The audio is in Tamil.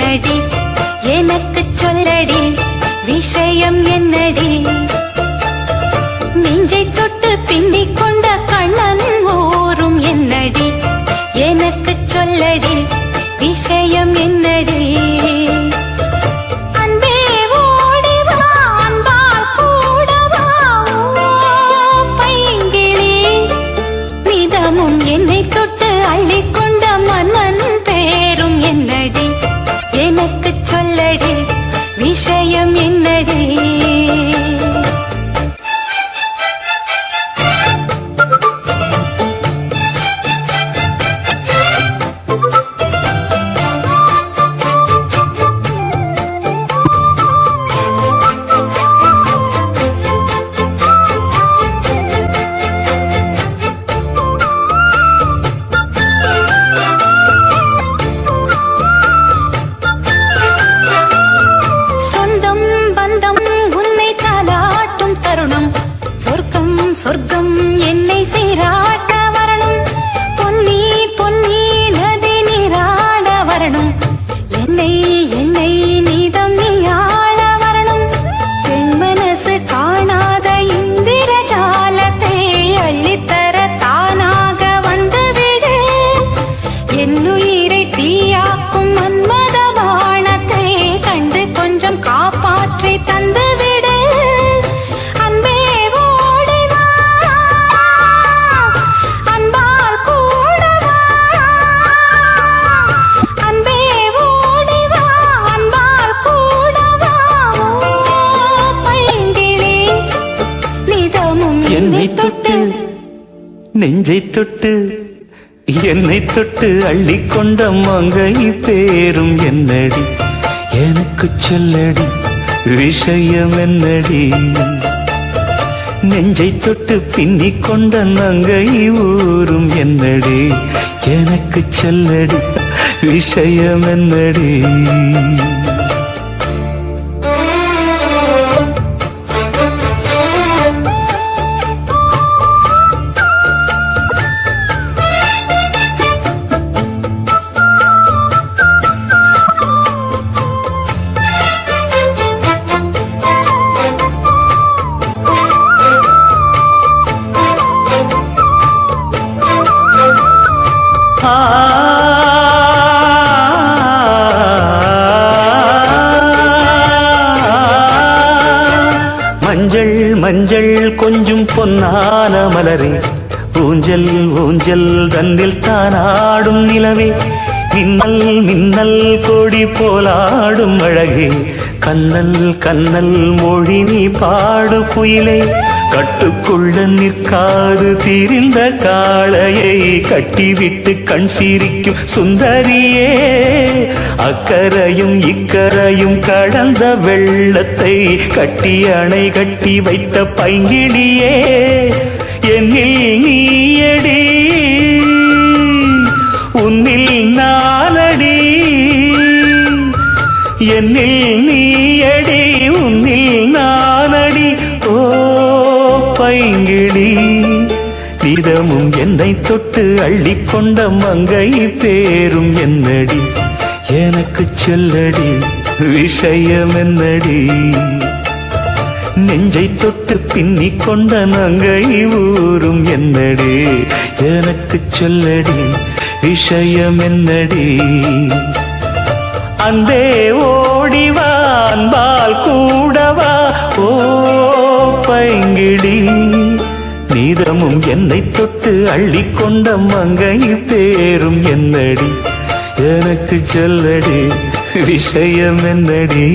என்னடி எனக்கு சொல்லடி விஷயம் என்னடி நெஞ்சை தொட்டு பின்னிக் கொண்ட கண்ணன் ஊரும் என்னடி எனக்கு சொல்லடி விஷயம் என்னடி என்னை தொட்டு அள்ளிக்கொண்ட மன்னன் பேரும் என்னடி எனக்கு சொல்லடி விஷயம் என்னடி சொர்க்கம் என்னை சீராட்ட வரணும் பொன்னி பொன்னி நதி நீராட வரணும் என்னை என்னை நீதம் நீ ஆள வரணும் பெண் மனசு காணாத இந்திர ஜாலத்தை அள்ளித்தர தானாக வந்துவிடு என்னுயிரை தீயாக்கும் மன்மத பாணத்தை கண்டு கொஞ்சம் காப்பாற்றி தந்துவிடு என்னை தொட்டு நெஞ்சை தொட்டு என்னை தொட்டு அள்ளிக்கொண்ட மங்கை பேரும் என்னடி எனக்கு சொல்லடி விஷயம் என்னடி நெஞ்சை தொட்டு பின்னிக் கொண்ட நங்கை ஊரும் என்னடி எனக்கு சொல்லடி விஷயம் என்னடி மஞ்சள் மஞ்சள் கொஞ்சம் பொன்னான மலரே ஊஞ்சல் ஊஞ்சல் தன்னில் தானாடும் நிலவே மின்னல் மின்னல் கொடி போலாடும் அழகே கண்ணல் கண்ணல் மொழி நீ பாடு குயிலே கட்டுக்குள்ள நிற்காது தீரிந்த காளையை கட்டிவிட்டு கண் சிரிக்கும் சுந்தரியே அக்கரையும் இக்கரையும் கடந்த வெள்ளத்தை கட்டி அணை கட்டி வைத்த பைங்கிடியே என்னில் நீயடி உன்னில் நானடி என்னில் நீயடி உன்னில் நானடி ஓ பைங்கிடி நிதமும் என்னை தொட்டு அள்ளிக்கொண்ட மங்கை பேரும் என்னடி எனக்கு சொல்லடி விஷயம் என்னடி நெஞ்சை தொட்டு பின்னிக் கொண்ட நங்கை ஊரும் என்னடி எனக்கு சொல்லடி விஷயம் என்னடி அன்பே ஓடிவா அன்பால் கூடவா ஓ பைங்கிடி நீதமும் என்னை தொட்டு அள்ளிக்கொண்ட மங்கை பேரும் என்னடி எனக்கு சொல்லடி விஷயம் என்னடி